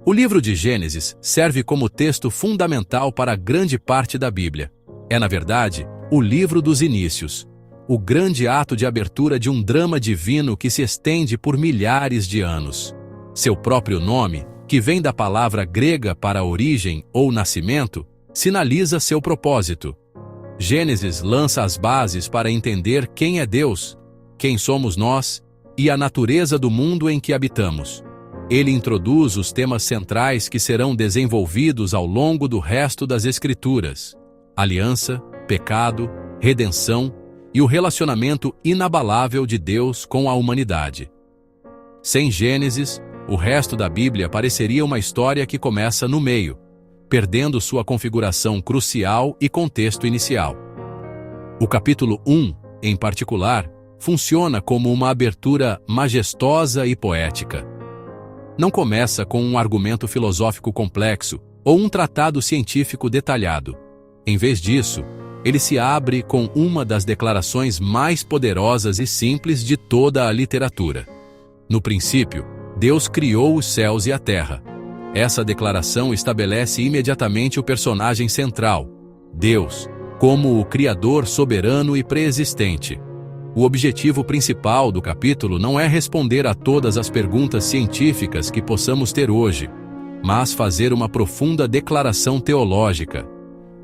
O livro de Gênesis serve como texto fundamental para grande parte da Bíblia. É, na verdade, o livro dos inícios, o grande ato de abertura de um drama divino que se estende por milhares de anos. Seu próprio nome, que vem da palavra grega para origem ou nascimento, sinaliza seu propósito. Gênesis lança as bases para entender quem é Deus, quem somos nós e a natureza do mundo em que habitamos. Ele introduz os temas centrais que serão desenvolvidos ao longo do resto das Escrituras: aliança, pecado, redenção e o relacionamento inabalável de Deus com a humanidade. Sem Gênesis, o resto da Bíblia pareceria uma história que começa no meio, perdendo sua configuração crucial e contexto inicial. O capítulo 1, em particular, funciona como uma abertura majestosa e poética. Não começa com um argumento filosófico complexo ou um tratado científico detalhado. Em vez disso, ele se abre com uma das declarações mais poderosas e simples de toda a literatura. No princípio, Deus criou os céus e a terra. Essa declaração estabelece imediatamente o personagem central, Deus, como o Criador soberano e preexistente. O objetivo principal do capítulo não é responder a todas as perguntas científicas que possamos ter hoje, mas fazer uma profunda declaração teológica.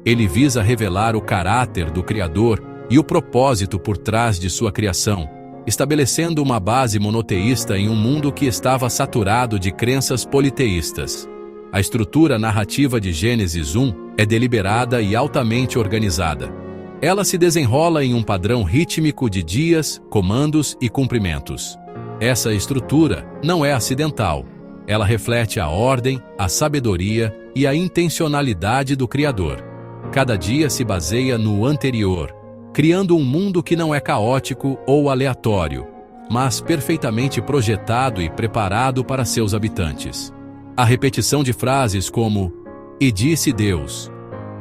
Ele visa revelar o caráter do Criador e o propósito por trás de sua criação, estabelecendo uma base monoteísta em um mundo que estava saturado de crenças politeístas. A estrutura narrativa de Gênesis 1 é deliberada e altamente organizada. Ela se desenrola em um padrão rítmico de dias, comandos e cumprimentos. Essa estrutura não é acidental. Ela reflete a ordem, a sabedoria e a intencionalidade do Criador. Cada dia se baseia no anterior, criando um mundo que não é caótico ou aleatório, mas perfeitamente projetado e preparado para seus habitantes. A repetição de frases como "E disse Deus",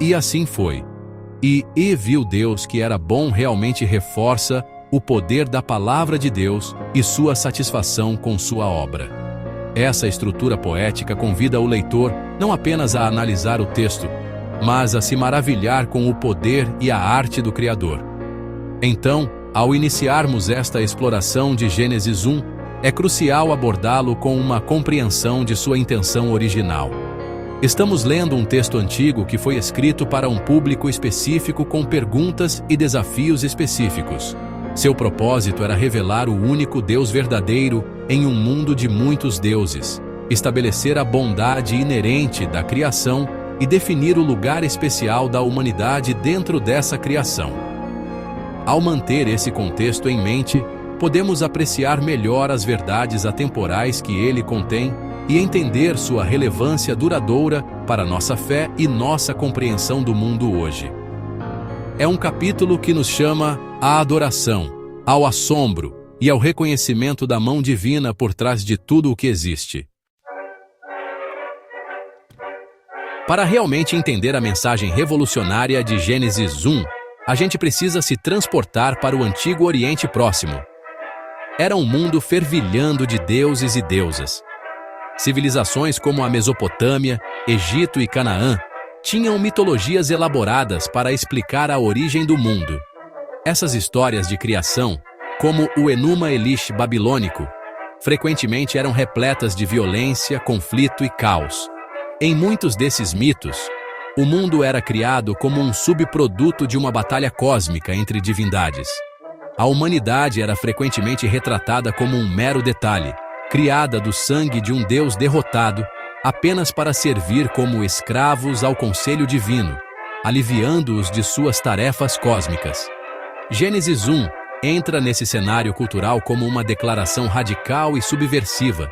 "E assim foi", e viu Deus que era bom" realmente reforça o poder da palavra de Deus e sua satisfação com sua obra. Essa estrutura poética convida o leitor não apenas a analisar o texto, mas a se maravilhar com o poder e a arte do Criador. Então, ao iniciarmos esta exploração de Gênesis 1, é crucial abordá-lo com uma compreensão de sua intenção original. Estamos lendo um texto antigo que foi escrito para um público específico com perguntas e desafios específicos. Seu propósito era revelar o único Deus verdadeiro em um mundo de muitos deuses, estabelecer a bondade inerente da criação e definir o lugar especial da humanidade dentro dessa criação. Ao manter esse contexto em mente, podemos apreciar melhor as verdades atemporais que ele contém e entender sua relevância duradoura para nossa fé e nossa compreensão do mundo hoje. É um capítulo que nos chama à adoração, ao assombro e ao reconhecimento da mão divina por trás de tudo o que existe. Para realmente entender a mensagem revolucionária de Gênesis 1, a gente precisa se transportar para o Antigo Oriente Próximo. Era um mundo fervilhando de deuses e deusas. Civilizações como a Mesopotâmia, Egito e Canaã tinham mitologias elaboradas para explicar a origem do mundo. Essas histórias de criação, como o Enuma Elish babilônico, frequentemente eram repletas de violência, conflito e caos. Em muitos desses mitos, o mundo era criado como um subproduto de uma batalha cósmica entre divindades. A humanidade era frequentemente retratada como um mero detalhe, criada do sangue de um Deus derrotado, apenas para servir como escravos ao conselho divino, aliviando-os de suas tarefas cósmicas. Gênesis 1 entra nesse cenário cultural como uma declaração radical e subversiva.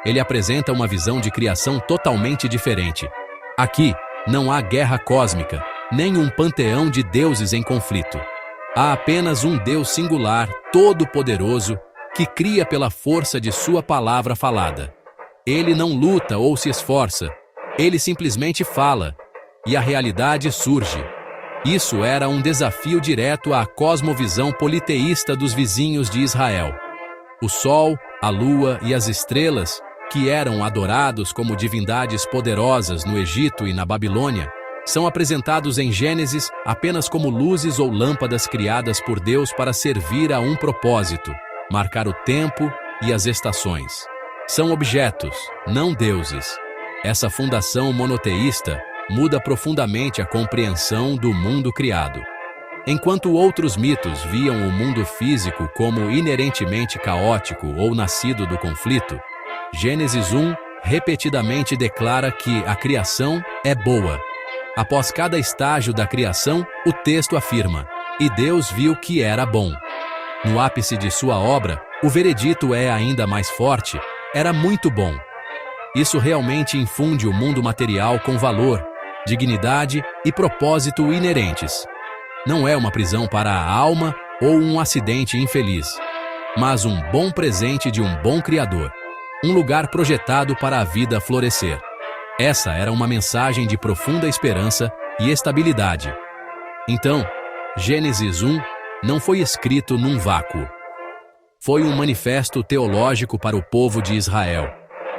Ele apresenta uma visão de criação totalmente diferente. Aqui, não há guerra cósmica, nem um panteão de deuses em conflito. Há apenas um Deus singular, todo-poderoso, que cria pela força de sua palavra falada. Ele não luta ou se esforça, ele simplesmente fala, e a realidade surge. Isso era um desafio direto à cosmovisão politeísta dos vizinhos de Israel. O Sol, a Lua e as estrelas, que eram adorados como divindades poderosas no Egito e na Babilônia, são apresentados em Gênesis apenas como luzes ou lâmpadas criadas por Deus para servir a um propósito, marcar o tempo e as estações. São objetos, não deuses. Essa fundação monoteísta muda profundamente a compreensão do mundo criado. Enquanto outros mitos viam o mundo físico como inerentemente caótico ou nascido do conflito, Gênesis 1 repetidamente declara que a criação é boa. Após cada estágio da criação, o texto afirma: "E Deus viu que era bom." No ápice de sua obra, o veredito é ainda mais forte: "Era muito bom." Isso realmente infunde o mundo material com valor, dignidade e propósito inerentes. Não é uma prisão para a alma ou um acidente infeliz, mas um bom presente de um bom Criador, um lugar projetado para a vida florescer. Essa era uma mensagem de profunda esperança e estabilidade. Então, Gênesis 1 não foi escrito num vácuo. Foi um manifesto teológico para o povo de Israel,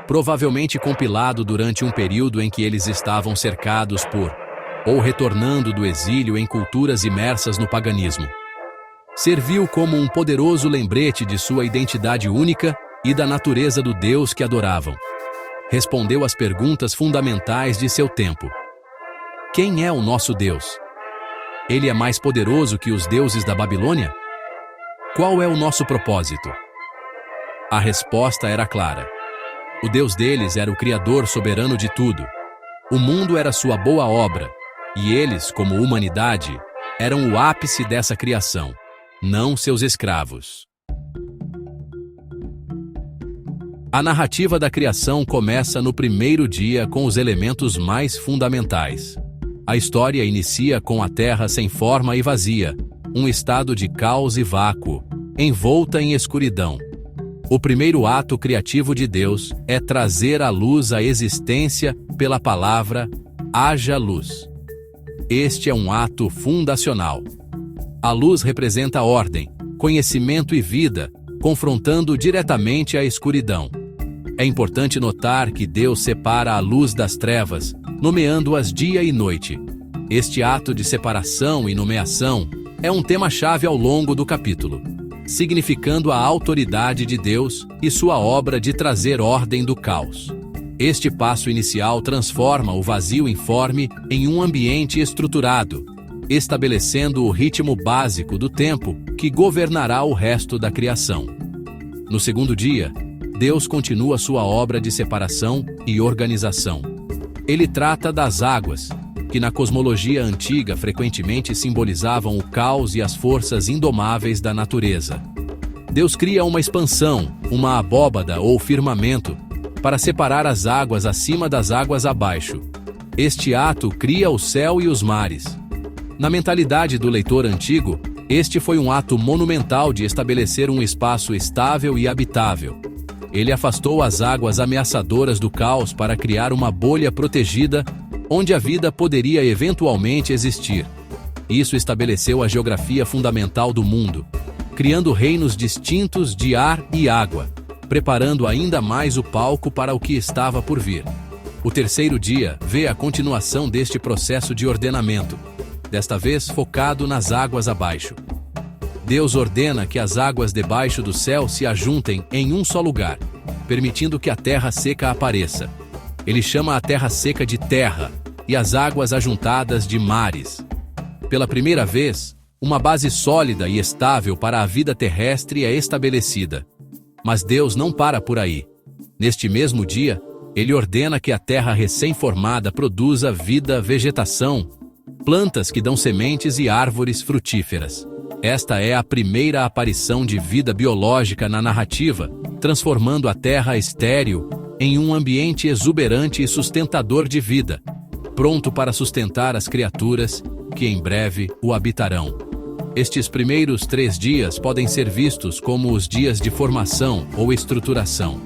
provavelmente compilado durante um período em que eles estavam cercados por, ou retornando do exílio em culturas imersas no paganismo. Serviu como um poderoso lembrete de sua identidade única e da natureza do Deus que adoravam. Respondeu às perguntas fundamentais de seu tempo. Quem é o nosso Deus? Ele é mais poderoso que os deuses da Babilônia? Qual é o nosso propósito? A resposta era clara. O Deus deles era o Criador soberano de tudo. O mundo era sua boa obra, e eles, como humanidade, eram o ápice dessa criação, não seus escravos. A narrativa da criação começa no primeiro dia com os elementos mais fundamentais. A história inicia com a terra sem forma e vazia, um estado de caos e vácuo, envolta em escuridão. O primeiro ato criativo de Deus é trazer à luz a existência pela palavra "haja luz". Este é um ato fundacional. A luz representa ordem, conhecimento e vida, confrontando diretamente a escuridão. É importante notar que Deus separa a luz das trevas, nomeando-as dia e noite. Este ato de separação e nomeação é um tema-chave ao longo do capítulo, significando a autoridade de Deus e sua obra de trazer ordem do caos. Este passo inicial transforma o vazio informe em um ambiente estruturado, estabelecendo o ritmo básico do tempo que governará o resto da criação. No segundo dia, Deus continua sua obra de separação e organização. Ele trata das águas, que na cosmologia antiga frequentemente simbolizavam o caos e as forças indomáveis da natureza. Deus cria uma expansão, uma abóbada ou firmamento, para separar as águas acima das águas abaixo. Este ato cria o céu e os mares. Na mentalidade do leitor antigo, este foi um ato monumental de estabelecer um espaço estável e habitável. Ele afastou as águas ameaçadoras do caos para criar uma bolha protegida onde a vida poderia eventualmente existir. Isso estabeleceu a geografia fundamental do mundo, criando reinos distintos de ar e água, preparando ainda mais o palco para o que estava por vir. O terceiro dia vê a continuação deste processo de ordenamento, desta vez focado nas águas abaixo. Deus ordena que as águas debaixo do céu se ajuntem em um só lugar, permitindo que a terra seca apareça. Ele chama a terra seca de terra e as águas ajuntadas de mares. Pela primeira vez, uma base sólida e estável para a vida terrestre é estabelecida. Mas Deus não para por aí. Neste mesmo dia, ele ordena que a terra recém-formada produza vida, vegetação, plantas que dão sementes e árvores frutíferas. Esta é a primeira aparição de vida biológica na narrativa, transformando a terra estéril em um ambiente exuberante e sustentador de vida, pronto para sustentar as criaturas que em breve o habitarão. Estes primeiros 3 dias podem ser vistos como os dias de formação ou estruturação.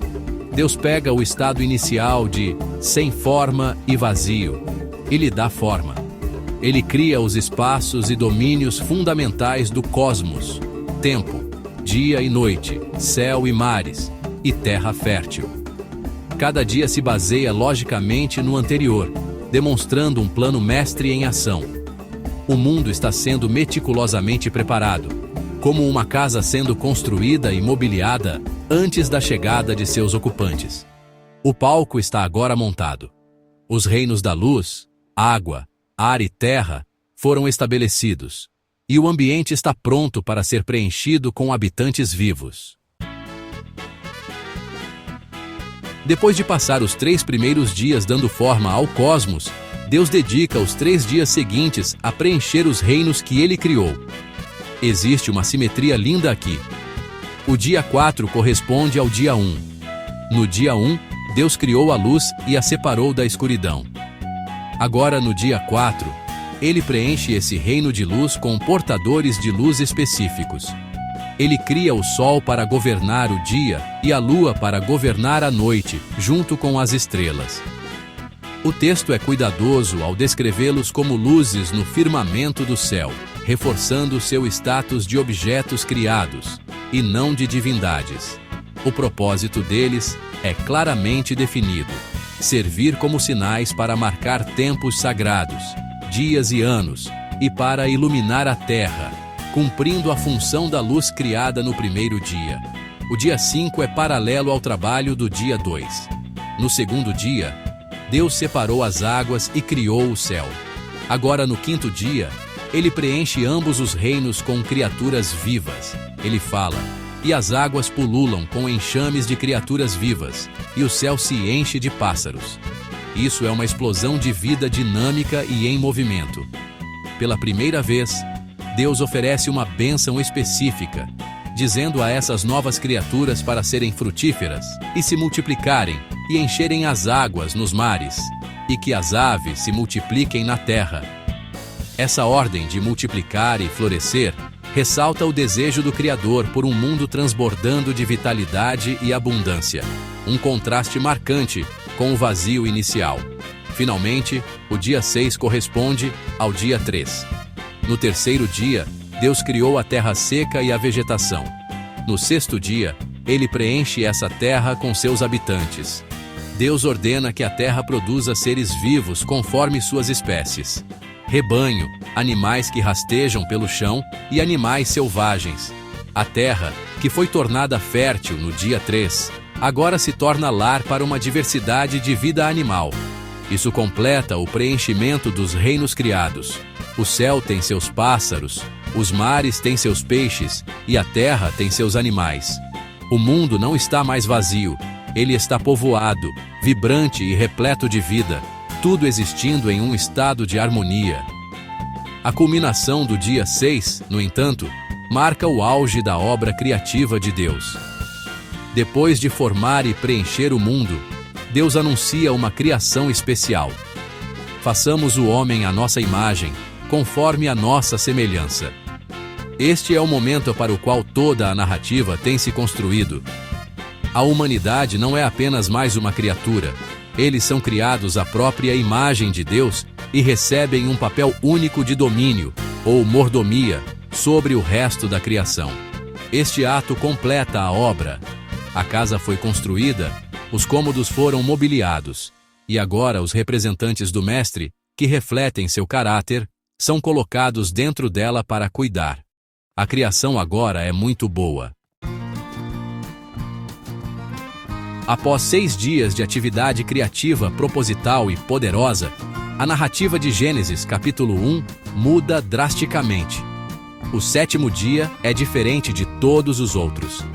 Deus pega o estado inicial de sem forma e vazio e lhe dá forma. Ele cria os espaços e domínios fundamentais do cosmos: tempo, dia e noite, céu e mares, e terra fértil. Cada dia se baseia logicamente no anterior, demonstrando um plano mestre em ação. O mundo está sendo meticulosamente preparado, como uma casa sendo construída e mobiliada antes da chegada de seus ocupantes. O palco está agora montado. Os reinos da luz, água, ar e terra foram estabelecidos, e o ambiente está pronto para ser preenchido com habitantes vivos. Depois de passar os 3 primeiros dias dando forma ao cosmos, Deus dedica os 3 dias seguintes a preencher os reinos que Ele criou. Existe uma simetria linda aqui. O dia 4 corresponde ao dia 1. No dia 1, Deus criou a luz e a separou da escuridão. Agora, no dia 4, Ele preenche esse reino de luz com portadores de luz específicos. Ele cria o sol para governar o dia e a lua para governar a noite, junto com as estrelas. O texto é cuidadoso ao descrevê-los como luzes no firmamento do céu, reforçando seu status de objetos criados, e não de divindades. O propósito deles é claramente definido: servir como sinais para marcar tempos sagrados, dias e anos, e para iluminar a terra, cumprindo a função da luz criada no primeiro dia. O dia 5 é paralelo ao trabalho do dia 2. No segundo dia, Deus separou as águas e criou o céu. Agora, no quinto dia, Ele preenche ambos os reinos com criaturas vivas. Ele fala: e as águas pululam com enxames de criaturas vivas, e o céu se enche de pássaros. Isso é uma explosão de vida dinâmica e em movimento. Pela primeira vez, Deus oferece uma bênção específica, dizendo a essas novas criaturas para serem frutíferas e se multiplicarem e encherem as águas nos mares, e que as aves se multipliquem na terra. Essa ordem de multiplicar e florescer ressalta o desejo do Criador por um mundo transbordando de vitalidade e abundância, um contraste marcante com o vazio inicial. Finalmente, o dia 6 corresponde ao dia 3. No terceiro dia, Deus criou a terra seca e a vegetação. No sexto dia, Ele preenche essa terra com seus habitantes. Deus ordena que a terra produza seres vivos conforme suas espécies: rebanho, animais que rastejam pelo chão e animais selvagens. A terra, que foi tornada fértil no dia 3, agora se torna lar para uma diversidade de vida animal. Isso completa o preenchimento dos reinos criados. O céu tem seus pássaros, os mares têm seus peixes e a terra tem seus animais. O mundo não está mais vazio, ele está povoado, vibrante e repleto de vida, tudo existindo em um estado de harmonia. A culminação do dia 6, no entanto, marca o auge da obra criativa de Deus. Depois de formar e preencher o mundo, Deus anuncia uma criação especial. Façamos o homem à nossa imagem, conforme a nossa semelhança. Este é o momento para o qual toda a narrativa tem se construído. A humanidade não é apenas mais uma criatura. Eles são criados à própria imagem de Deus e recebem um papel único de domínio, ou mordomia, sobre o resto da criação. Este ato completa a obra. A casa foi construída, os cômodos foram mobiliados, e agora os representantes do Mestre, que refletem seu caráter, são colocados dentro dela para cuidar. A criação agora é muito boa. Após 6 dias de atividade criativa proposital e poderosa, a narrativa de Gênesis capítulo 1 muda drasticamente. O 7º dia é diferente de todos os outros.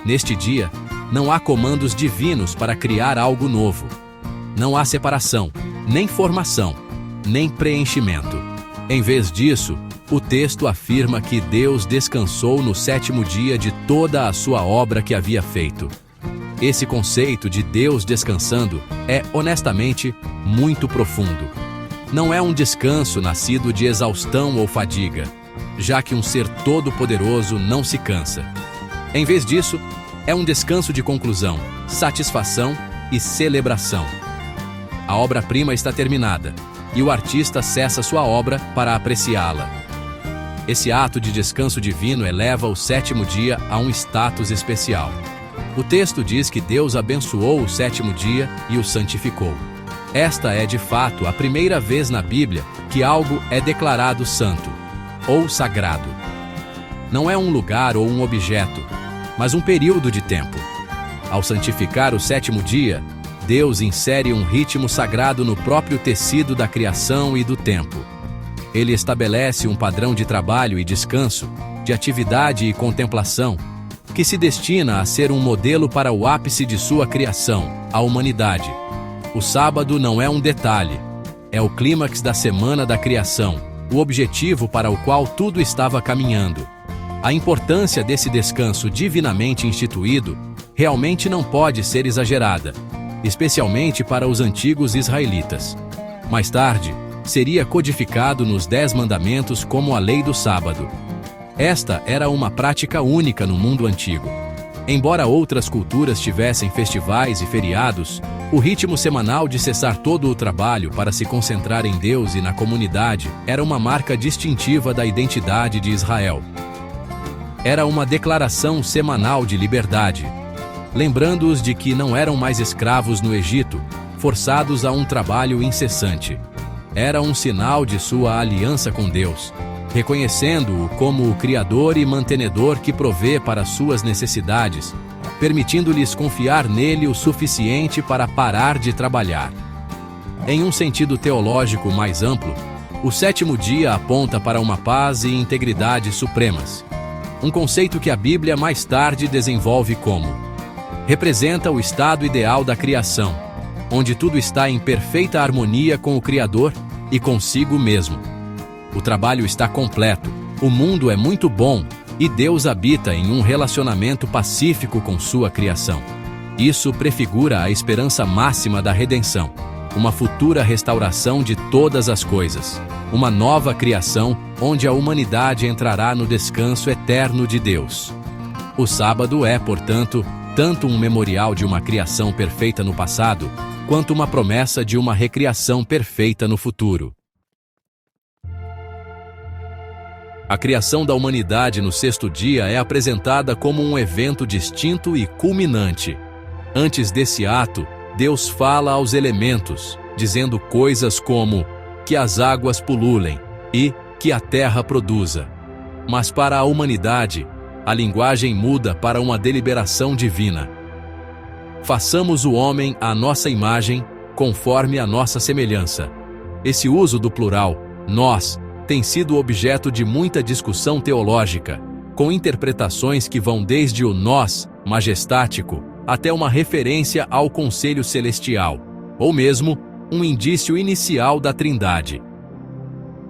Neste dia, não há comandos divinos para criar algo novo. Não há separação, nem formação, nem preenchimento. Em vez disso, o texto afirma que Deus descansou no 7º dia de toda a sua obra que havia feito. Esse conceito de Deus descansando é, honestamente, muito profundo. Não é um descanso nascido de exaustão ou fadiga, já que um ser todo-poderoso não se cansa. Em vez disso, é um descanso de conclusão, satisfação e celebração. A obra-prima está terminada, e o artista cessa sua obra para apreciá-la. Esse ato de descanso divino eleva o 7º dia a um status especial. O texto diz que Deus abençoou o sétimo dia e o santificou. Esta é, de fato, a primeira vez na Bíblia que algo é declarado santo, ou sagrado. Não é um lugar ou um objeto, mas um período de tempo. Ao santificar o sétimo dia, Deus insere um ritmo sagrado no próprio tecido da criação e do tempo. Ele estabelece um padrão de trabalho e descanso, de atividade e contemplação, que se destina a ser um modelo para o ápice de sua criação, a humanidade. O sábado não é um detalhe, é o clímax da semana da criação, o objetivo para o qual tudo estava caminhando. A importância desse descanso divinamente instituído realmente não pode ser exagerada, especialmente para os antigos israelitas. Mais tarde, seria codificado nos 10 mandamentos como a lei do sábado. Esta era uma prática única no mundo antigo. Embora outras culturas tivessem festivais e feriados, o ritmo semanal de cessar todo o trabalho para se concentrar em Deus e na comunidade era uma marca distintiva da identidade de Israel. Era uma declaração semanal de liberdade, lembrando-os de que não eram mais escravos no Egito, forçados a um trabalho incessante. Era um sinal de sua aliança com Deus, reconhecendo-o como o Criador e mantenedor que provê para suas necessidades, permitindo-lhes confiar nele o suficiente para parar de trabalhar. Em um sentido teológico mais amplo, o sétimo dia aponta para uma paz e integridade supremas, um conceito que a Bíblia mais tarde desenvolve como: representa o estado ideal da criação, onde tudo está em perfeita harmonia com o Criador e consigo mesmo. O trabalho está completo, o mundo é muito bom e Deus habita em um relacionamento pacífico com sua criação. Isso prefigura a esperança máxima da redenção, uma futura restauração de todas as coisas, uma nova criação onde a humanidade entrará no descanso eterno de Deus. O sábado é, portanto, tanto um memorial de uma criação perfeita no passado, quanto uma promessa de uma recriação perfeita no futuro. A criação da humanidade no sexto dia é apresentada como um evento distinto e culminante. Antes desse ato, Deus fala aos elementos, dizendo coisas como que as águas pululem e que a terra produza. Mas para a humanidade, a linguagem muda para uma deliberação divina. Façamos o homem à nossa imagem, conforme a nossa semelhança. Esse uso do plural, nós, tem sido objeto de muita discussão teológica, com interpretações que vão desde o nós, majestático, até uma referência ao conselho celestial, ou mesmo um indício inicial da Trindade.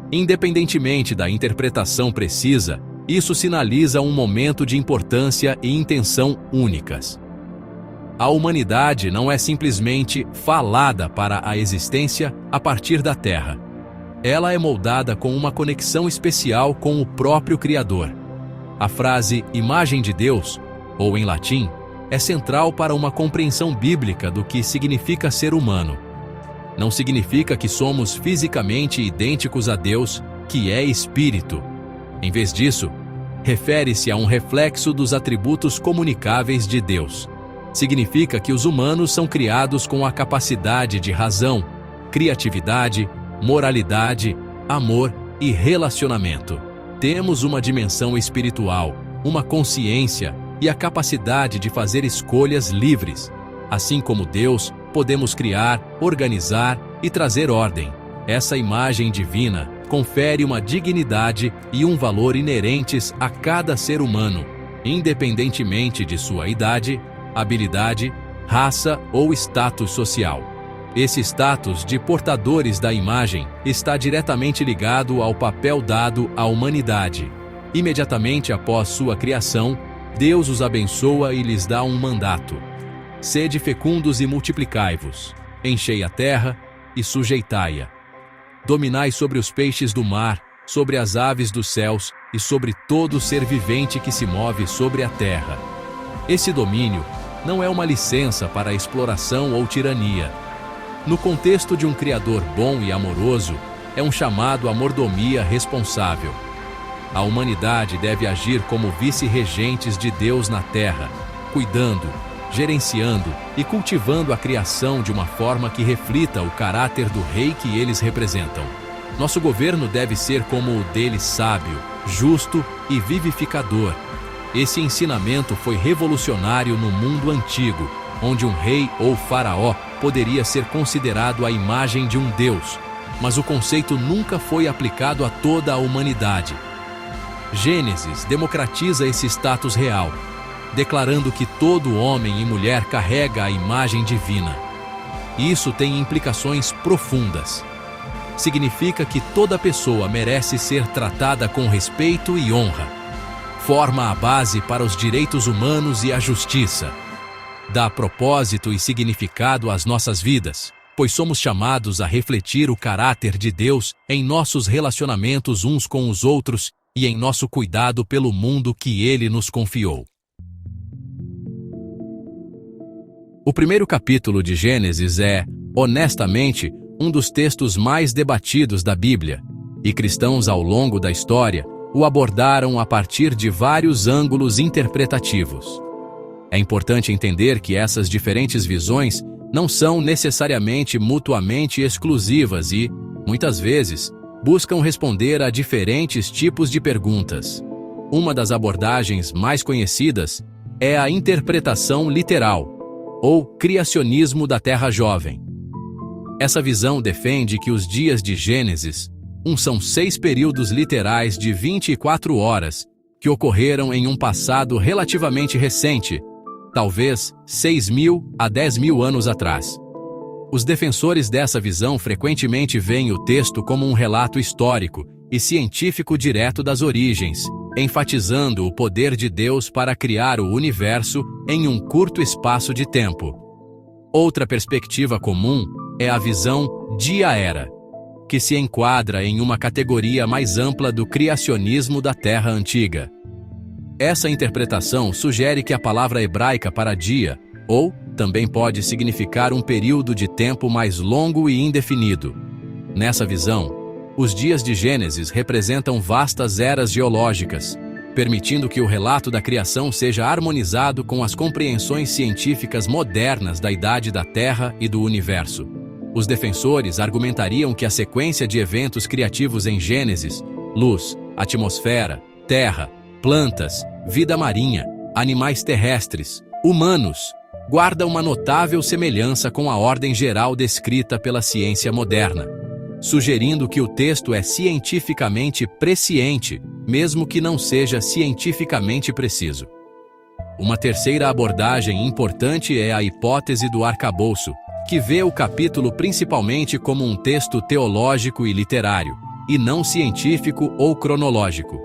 Independentemente da interpretação precisa, isso sinaliza um momento de importância e intenção únicas. A humanidade não é simplesmente falada para a existência a partir da Terra. Ela é moldada com uma conexão especial com o próprio Criador. A frase imagem de Deus, ou em latim, é central para uma compreensão bíblica do que significa ser humano. Não significa que somos fisicamente idênticos a Deus, que é espírito. Em vez disso, refere-se a um reflexo dos atributos comunicáveis de Deus. Significa que os humanos são criados com a capacidade de razão, criatividade, moralidade, amor e relacionamento. Temos uma dimensão espiritual, uma consciência e a capacidade de fazer escolhas livres. Assim como Deus, podemos criar, organizar e trazer ordem. Essa imagem divina confere uma dignidade e um valor inerentes a cada ser humano, independentemente de sua idade, habilidade, raça ou status social. Esse status de portadores da imagem está diretamente ligado ao papel dado à humanidade. Imediatamente após sua criação, Deus os abençoa e lhes dá um mandato: sede fecundos e multiplicai-vos, enchei a terra e sujeitai-a. Dominai sobre os peixes do mar, sobre as aves dos céus e sobre todo ser vivente que se move sobre a terra. Esse domínio não é uma licença para exploração ou tirania. No contexto de um Criador bom e amoroso, é um chamado à mordomia responsável. A humanidade deve agir como vice-regentes de Deus na terra, cuidando, gerenciando e cultivando a criação de uma forma que reflita o caráter do rei que eles representam. Nosso governo deve ser como o dele, sábio, justo e vivificador. Esse ensinamento foi revolucionário no mundo antigo, onde um rei ou faraó poderia ser considerado a imagem de um deus, mas o conceito nunca foi aplicado a toda a humanidade. Gênesis democratiza esse status real, declarando que todo homem e mulher carrega a imagem divina. Isso tem implicações profundas. Significa que toda pessoa merece ser tratada com respeito e honra. Forma a base para os direitos humanos e a justiça. Dá propósito e significado às nossas vidas, pois somos chamados a refletir o caráter de Deus em nossos relacionamentos uns com os outros e em nosso cuidado pelo mundo que Ele nos confiou. O primeiro capítulo de Gênesis é, honestamente, um dos textos mais debatidos da Bíblia, e cristãos ao longo da história o abordaram a partir de vários ângulos interpretativos. É importante entender que essas diferentes visões não são necessariamente mutuamente exclusivas e, muitas vezes, buscam responder a diferentes tipos de perguntas. Uma das abordagens mais conhecidas é a interpretação literal, ou criacionismo da Terra Jovem. Essa visão defende que os dias de Gênesis são 6 períodos literais de 24 horas que ocorreram em um passado relativamente recente, talvez 6.000 a 10.000 anos atrás. Os defensores dessa visão frequentemente veem o texto como um relato histórico e científico direto das origens, enfatizando o poder de Deus para criar o universo em um curto espaço de tempo. Outra perspectiva comum é a visão dia-era, que se enquadra em uma categoria mais ampla do criacionismo da Terra Antiga. Essa interpretação sugere que a palavra hebraica para dia, ou também pode significar um período de tempo mais longo e indefinido. Nessa visão, os dias de Gênesis representam vastas eras geológicas, permitindo que o relato da criação seja harmonizado com as compreensões científicas modernas da idade da Terra e do universo. Os defensores argumentariam que a sequência de eventos criativos em Gênesis, luz, atmosfera, terra, plantas, vida marinha, animais terrestres, humanos, guarda uma notável semelhança com a ordem geral descrita pela ciência moderna, sugerindo que o texto é cientificamente presciente, mesmo que não seja cientificamente preciso. Uma terceira abordagem importante é a hipótese do arcabouço, que vê o capítulo principalmente como um texto teológico e literário, e não científico ou cronológico.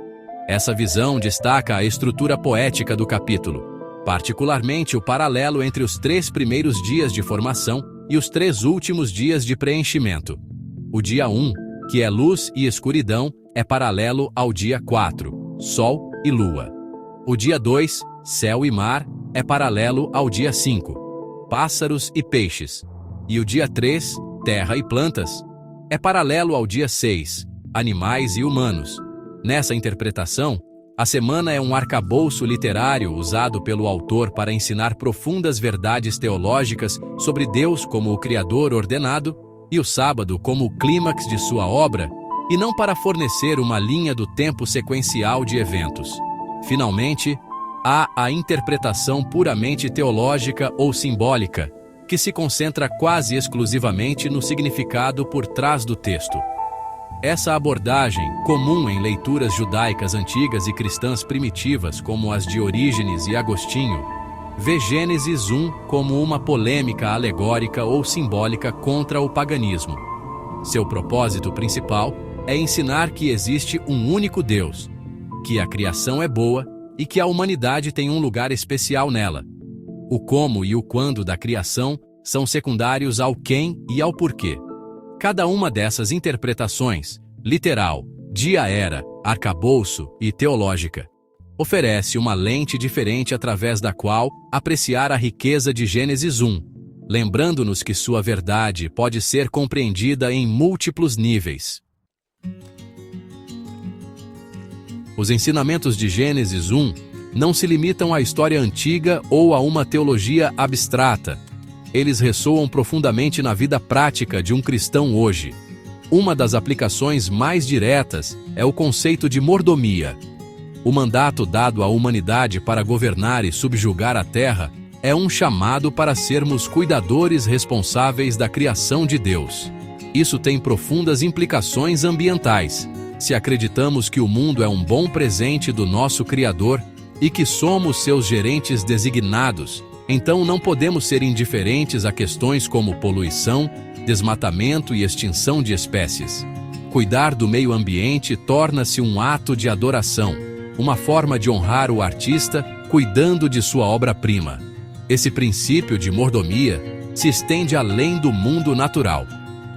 Essa visão destaca a estrutura poética do capítulo, particularmente o paralelo entre os 3 primeiros dias de formação e os 3 últimos dias de preenchimento. O dia 1, que é luz e escuridão, é paralelo ao dia 4, sol e lua. O dia 2, céu e mar, é paralelo ao dia 5, pássaros e peixes. E o dia 3, terra e plantas, é paralelo ao dia 6, animais e humanos. Nessa interpretação, a semana é um arcabouço literário usado pelo autor para ensinar profundas verdades teológicas sobre Deus como o Criador ordenado e o sábado como o clímax de sua obra, e não para fornecer uma linha do tempo sequencial de eventos. Finalmente, há a interpretação puramente teológica ou simbólica, que se concentra quase exclusivamente no significado por trás do texto. Essa abordagem, comum em leituras judaicas antigas e cristãs primitivas como as de Orígenes e Agostinho, vê Gênesis 1 como uma polêmica alegórica ou simbólica contra o paganismo. Seu propósito principal é ensinar que existe um único Deus, que a criação é boa e que a humanidade tem um lugar especial nela. O como e o quando da criação são secundários ao quem e ao porquê. Cada uma dessas interpretações, literal, dia-era, arcabouço e teológica, oferece uma lente diferente através da qual apreciar a riqueza de Gênesis 1, lembrando-nos que sua verdade pode ser compreendida em múltiplos níveis. Os ensinamentos de Gênesis 1 não se limitam à história antiga ou a uma teologia abstrata. Eles ressoam profundamente na vida prática de um cristão hoje. Uma das aplicações mais diretas é o conceito de mordomia. O mandato dado à humanidade para governar e subjugar a terra é um chamado para sermos cuidadores responsáveis da criação de Deus. Isso tem profundas implicações ambientais. Se acreditamos que o mundo é um bom presente do nosso Criador e que somos seus gerentes designados, então não podemos ser indiferentes a questões como poluição, desmatamento e extinção de espécies. Cuidar do meio ambiente torna-se um ato de adoração, uma forma de honrar o artista cuidando de sua obra-prima. Esse princípio de mordomia se estende além do mundo natural.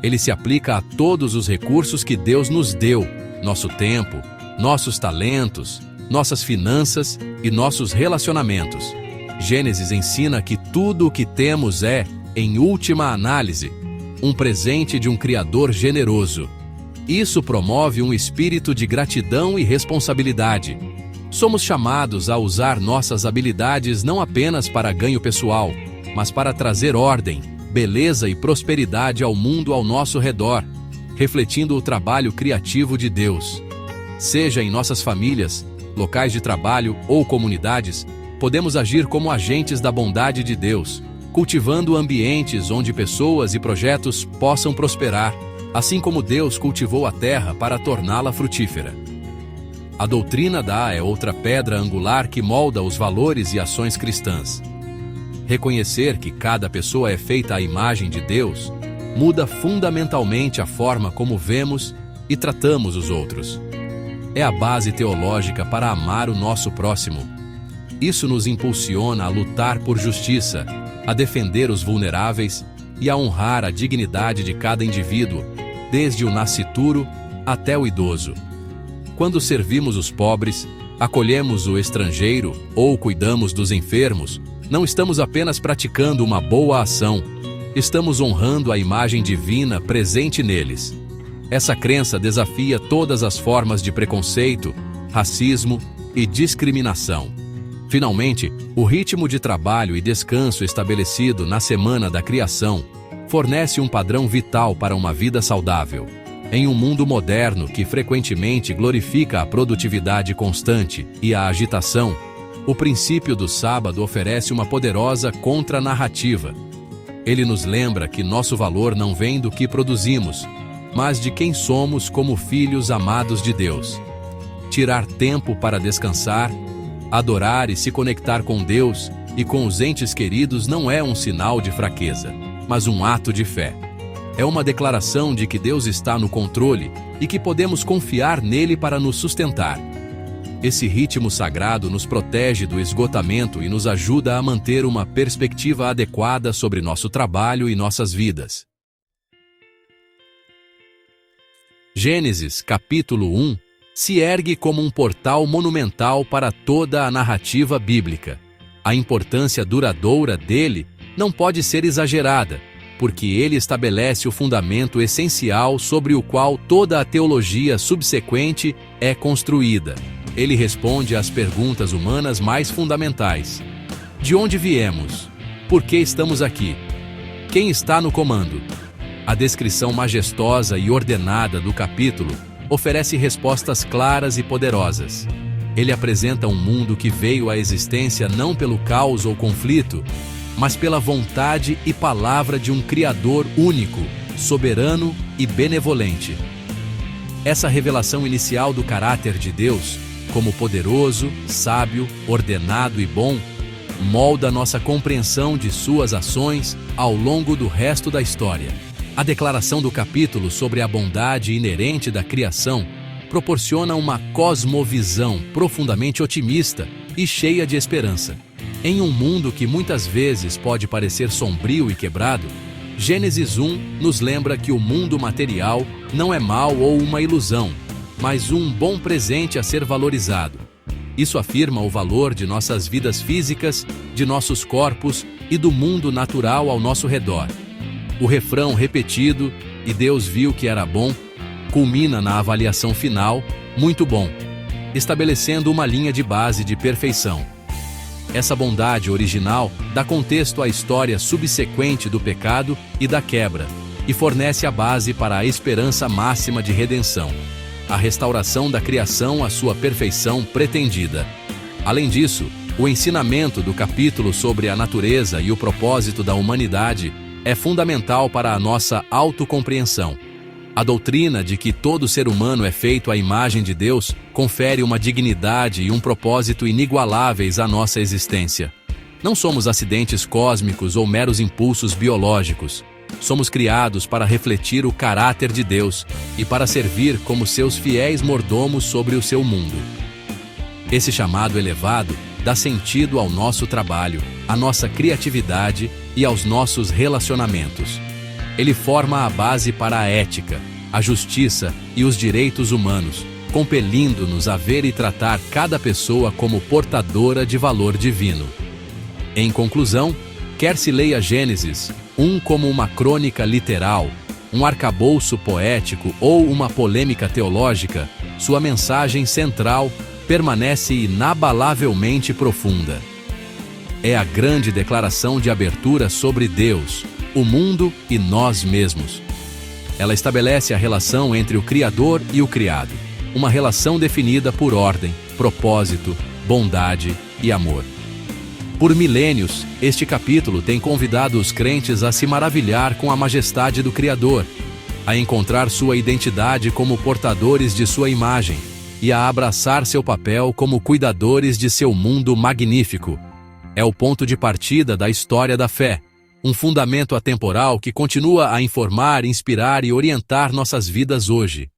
Ele se aplica a todos os recursos que Deus nos deu, nosso tempo, nossos talentos, nossas finanças e nossos relacionamentos. Gênesis ensina que tudo o que temos é, em última análise, um presente de um Criador generoso. Isso promove um espírito de gratidão e responsabilidade. Somos chamados a usar nossas habilidades não apenas para ganho pessoal, mas para trazer ordem, beleza e prosperidade ao mundo ao nosso redor, refletindo o trabalho criativo de Deus. Seja em nossas famílias, locais de trabalho ou comunidades, podemos agir como agentes da bondade de Deus, cultivando ambientes onde pessoas e projetos possam prosperar, assim como Deus cultivou a terra para torná-la frutífera. A doutrina da é outra pedra angular que molda os valores e ações cristãs. Reconhecer que cada pessoa é feita à imagem de Deus muda fundamentalmente a forma como vemos e tratamos os outros. É a base teológica para amar o nosso próximo. Isso nos impulsiona a lutar por justiça, a defender os vulneráveis e a honrar a dignidade de cada indivíduo, desde o nascituro até o idoso. Quando servimos os pobres, acolhemos o estrangeiro ou cuidamos dos enfermos, não estamos apenas praticando uma boa ação, estamos honrando a imagem divina presente neles. Essa crença desafia todas as formas de preconceito, racismo e discriminação. Finalmente, o ritmo de trabalho e descanso estabelecido na Semana da Criação fornece um padrão vital para uma vida saudável. Em um mundo moderno que frequentemente glorifica a produtividade constante e a agitação, o princípio do sábado oferece uma poderosa contranarrativa. Ele nos lembra que nosso valor não vem do que produzimos, mas de quem somos como filhos amados de Deus. Tirar tempo para descansar, adorar e se conectar com Deus e com os entes queridos não é um sinal de fraqueza, mas um ato de fé. É uma declaração de que Deus está no controle e que podemos confiar nele para nos sustentar. Esse ritmo sagrado nos protege do esgotamento e nos ajuda a manter uma perspectiva adequada sobre nosso trabalho e nossas vidas. Gênesis, capítulo 1, se ergue como um portal monumental para toda a narrativa bíblica. A importância duradoura dele não pode ser exagerada, porque ele estabelece o fundamento essencial sobre o qual toda a teologia subsequente é construída. Ele responde às perguntas humanas mais fundamentais. De onde viemos? Por que estamos aqui? Quem está no comando? A descrição majestosa e ordenada do capítulo oferece respostas claras e poderosas. Ele apresenta um mundo que veio à existência não pelo caos ou conflito, mas pela vontade e palavra de um Criador único, soberano e benevolente. Essa revelação inicial do caráter de Deus, como poderoso, sábio, ordenado e bom, molda nossa compreensão de suas ações ao longo do resto da história. A declaração do capítulo sobre a bondade inerente da criação proporciona uma cosmovisão profundamente otimista e cheia de esperança. Em um mundo que muitas vezes pode parecer sombrio e quebrado, Gênesis 1 nos lembra que o mundo material não é mau ou uma ilusão, mas um bom presente a ser valorizado. Isso afirma o valor de nossas vidas físicas, de nossos corpos e do mundo natural ao nosso redor. O refrão repetido, "E Deus viu que era bom", culmina na avaliação final, "muito bom". estabelecendo uma linha de base de perfeição. Essa bondade original dá contexto à história subsequente do pecado e da quebra, e fornece a base para a esperança máxima de redenção, a restauração da criação à sua perfeição pretendida. Além disso, o ensinamento do capítulo sobre a natureza e o propósito da humanidade é fundamental para a nossa autocompreensão. A doutrina de que todo ser humano é feito à imagem de Deus confere uma dignidade e um propósito inigualáveis à nossa existência. Não somos acidentes cósmicos ou meros impulsos biológicos. Somos criados para refletir o caráter de Deus e para servir como seus fiéis mordomos sobre o seu mundo. Esse chamado elevado dá sentido ao nosso trabalho, à nossa criatividade e aos nossos relacionamentos. Ele forma a base para a ética, a justiça e os direitos humanos, compelindo-nos a ver e tratar cada pessoa como portadora de valor divino. Em conclusão, quer se leia Gênesis 1 como uma crônica literal, um arcabouço poético ou uma polêmica teológica, sua mensagem central permanece inabalavelmente profunda. É a grande declaração de abertura sobre Deus, o mundo e nós mesmos. Ela estabelece a relação entre o Criador e o criado, uma relação definida por ordem, propósito, bondade e amor. Por milênios, este capítulo tem convidado os crentes a se maravilhar com a majestade do Criador, a encontrar sua identidade como portadores de sua imagem e a abraçar seu papel como cuidadores de seu mundo magnífico. É o ponto de partida da história da fé, um fundamento atemporal que continua a informar, inspirar e orientar nossas vidas hoje.